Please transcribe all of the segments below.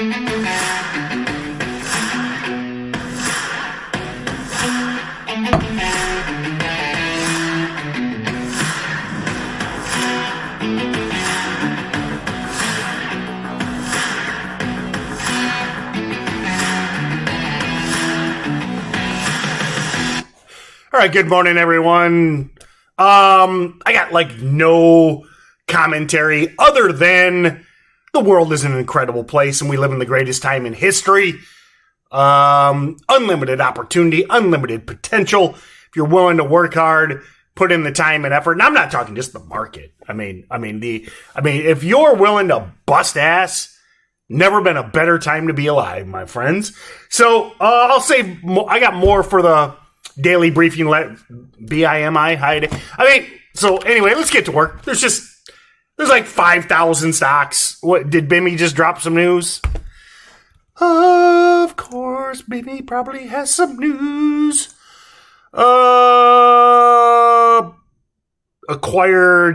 All right, good morning, everyone. I got no commentary other than the world is an incredible place and we live in the greatest time in history. Unlimited opportunity, unlimited potential. If you're willing to work hard, put in the time and effort. And I'm not talking just the market. I mean, if you're willing to bust ass, never been a better time to be alive, my friends. So I'll say I got more for the daily briefing. BIMI hide. So anyway, let's get to work. There's like 5,000 stocks. What did Bimmy just drop some news? Of course, Bimmy probably has some news. Acquired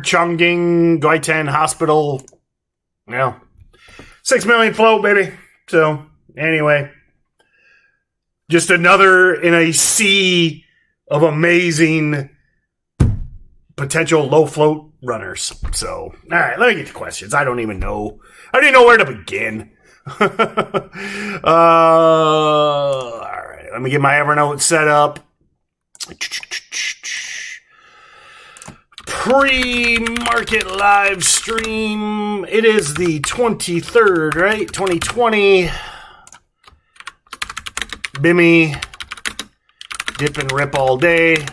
Chongqing Guitan Hospital. Yeah. 6 million float, baby. So anyway, just another in a sea of amazing potential low float runners. So, all right, let me get to questions. I don't even know where to begin. All right, let me get my Evernote set up. Pre-market live stream. It is the 23rd, right? 2020. Bimmy, dip and rip all day.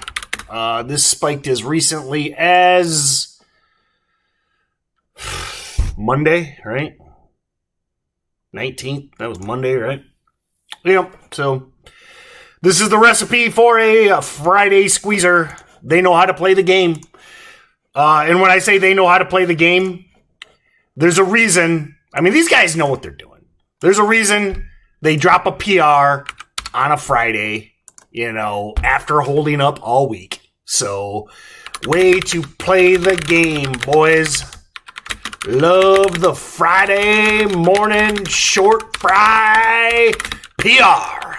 This spiked as recently as Monday, right? 19th. That was Monday, right? Yep. So this is the recipe for a Friday squeezer. They know how to play the game. And when I say they know how to play the game, there's a reason. I mean, these guys know what they're doing. There's a reason they drop a PR on a Friday, after holding up all week. So, way to play the game, boys. Love the Friday morning short fry PR.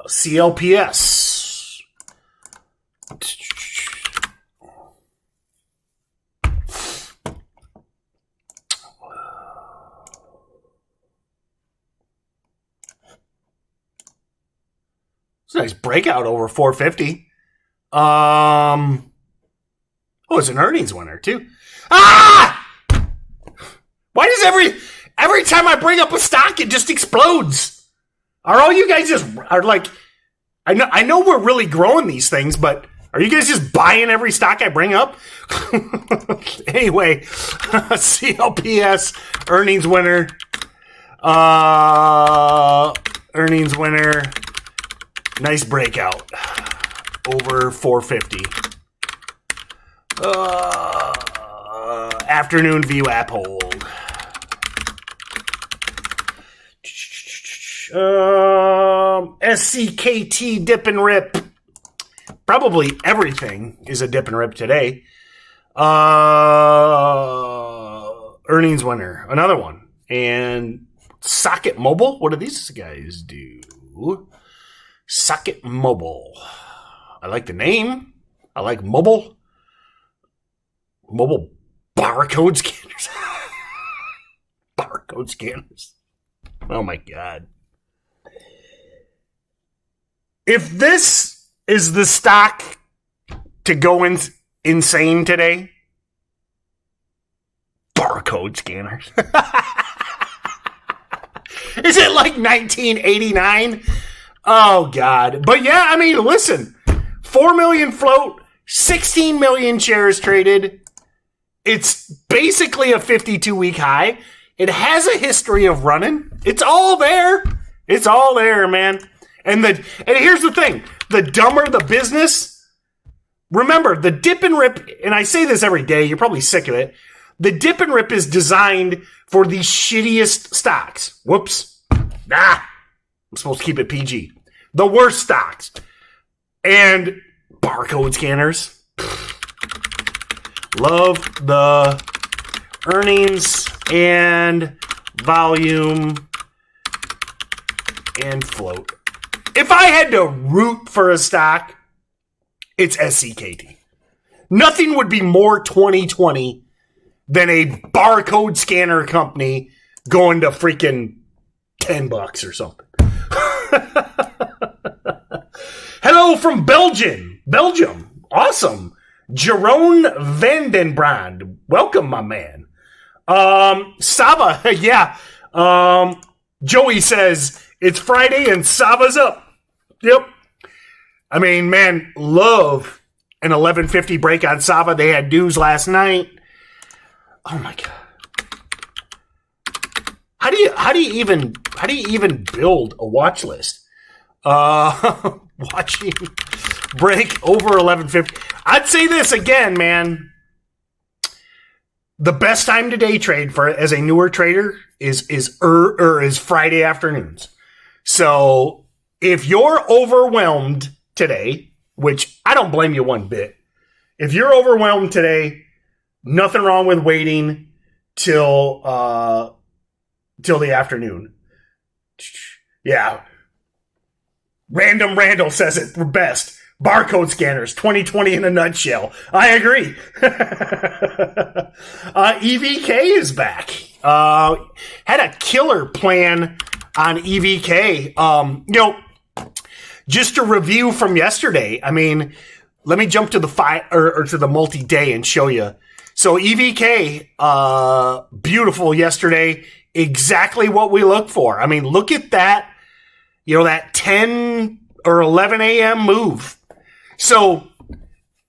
CLPS. It's a nice breakout over 450. It's an earnings winner too. Ah! Why does every time I bring up a stock, it just explodes? Are all you guys I know we're really growing these things, but are you guys just buying every stock I bring up? Anyway, CLPS earnings winner. Earnings winner. Nice breakout. Over 450. Afternoon VWAP hold. SCKT dip and rip. Probably everything is a dip and rip today. Earnings winner. Another one. And Socket Mobile. What do these guys do? Socket Mobile. I like the name. I like mobile. Mobile barcode scanners. Barcode scanners. Oh my God. If this is the stock to go insane today, barcode scanners. Is it like 1989? Oh, God. But yeah, listen. 4 million float, 16 million shares traded. It's basically a 52-week high. It has a history of running. It's all there. It's all there, man. And here's the thing. The dumber the business, remember, the dip and rip, and I say this every day, you're probably sick of it. The dip and rip is designed for the shittiest stocks. Whoops. I'm supposed to keep it PG. The worst stocks. And barcode scanners. Love the earnings and volume and float. If I had to root for a stock, it's SCKT. Nothing would be more 2020 than a barcode scanner company going to freaking $10 or something. Hello from Belgium. Awesome. Jerome Vandenbrand. Welcome, my man. Saba, yeah. Joey says, it's Friday and Sava's up. Yep. I mean, man, love an 1150 break on Saba. They had news last night. Oh my god. How do you even build a watch list? Watching break over 1150. I'd say this again, man. The best time to day trade for as a newer trader is Friday afternoons. So if you're overwhelmed today, which I don't blame you one bit, if you're overwhelmed today, nothing wrong with waiting till the afternoon. Yeah. Random Randall says it best. Barcode scanners, 2020 in a nutshell. I agree. EVK is back. Had a killer plan on EVK. Just a review from yesterday. I mean, let me jump to the to the multi-day and show you. So EVK, beautiful yesterday. Exactly what we look for. I mean, look at that. That 10 or 11 a.m. move. So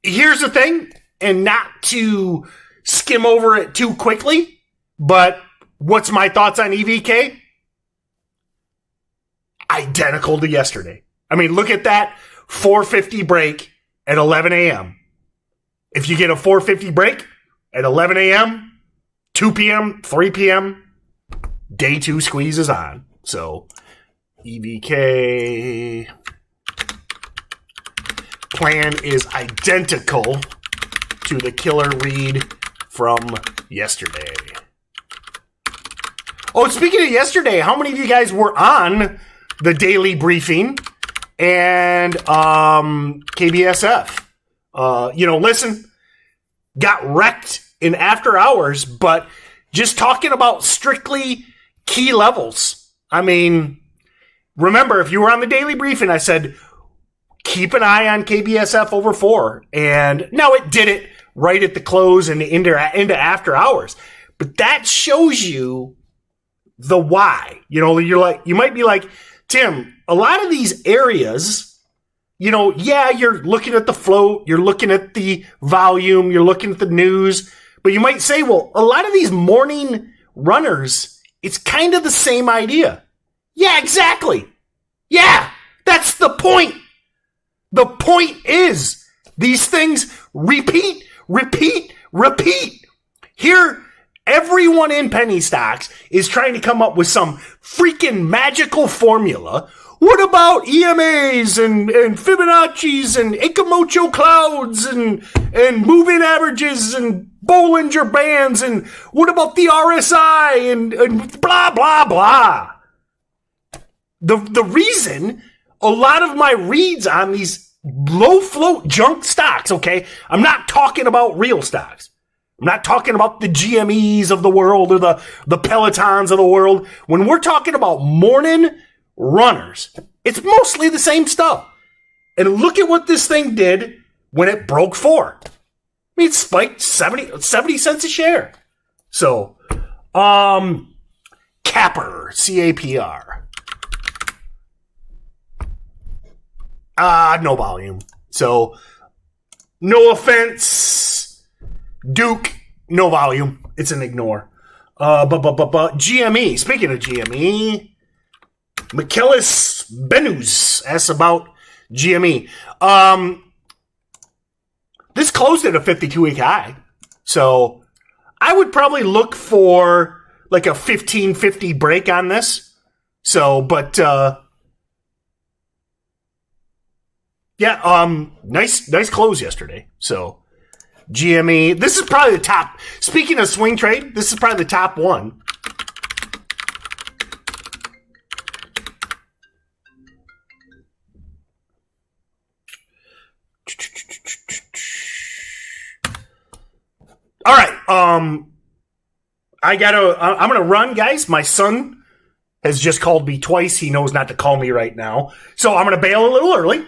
here's the thing, and not to skim over it too quickly, but what's my thoughts on EVK? Identical to yesterday. I mean, look at that 450 break at 11 a.m. If you get a 450 break at 11 a.m., 2 p.m., 3 p.m., day two squeeze is on. So EVK plan is identical to the killer read from yesterday. Oh, speaking of yesterday, how many of you guys were on the daily briefing and KBSF? Listen, got wrecked in after hours, but just talking about strictly key levels. I mean, remember, if you were on the daily briefing, I said, keep an eye on KBSF over 4. And now it did it right at the close and into after hours. But that shows you the why. You might be like, Tim, a lot of these areas, you're looking at the float, you're looking at the volume, you're looking at the news, but you might say, well, a lot of these morning runners, it's kind of the same idea. Yeah, exactly. Yeah, that's the point. The point is these things repeat. Here, everyone in penny stocks is trying to come up with some freaking magical formula. What about EMAs and Fibonacci's and Ikamocho clouds and moving averages and Bollinger Bands and what about the RSI and blah, blah, blah. The reason a lot of my reads on these low float junk stocks, okay? I'm not talking about real stocks. I'm not talking about the GMEs of the world or the Pelotons of the world. When we're talking about morning runners, it's mostly the same stuff. And look at what this thing did when it broke 4. I mean, it spiked 70 cents a share. So, Capper, CAPR. No volume. So, no offense, Duke, no volume. It's an ignore. But GME, speaking of GME, Michaelis Benus asks about GME. This closed at a 52-week high. So, I would probably look for like a 1550 break on this. So, but, yeah, nice close yesterday. So, GME. This is probably the top. Speaking of swing trade, this is probably the top one. All right. I'm gonna run, guys. My son has just called me twice. He knows not to call me right now. So I'm gonna bail a little early.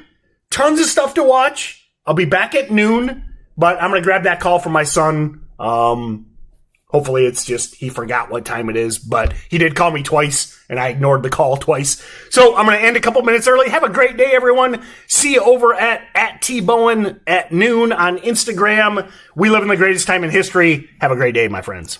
Tons of stuff to watch. I'll be back at noon, but I'm gonna grab that call from my son. Hopefully it's just he forgot what time it is, but he did call me twice, and I ignored the call twice. So I'm going to end a couple minutes early. Have a great day, everyone. See you over at T-Bowen at noon on Instagram. We live in the greatest time in history. Have a great day, my friends.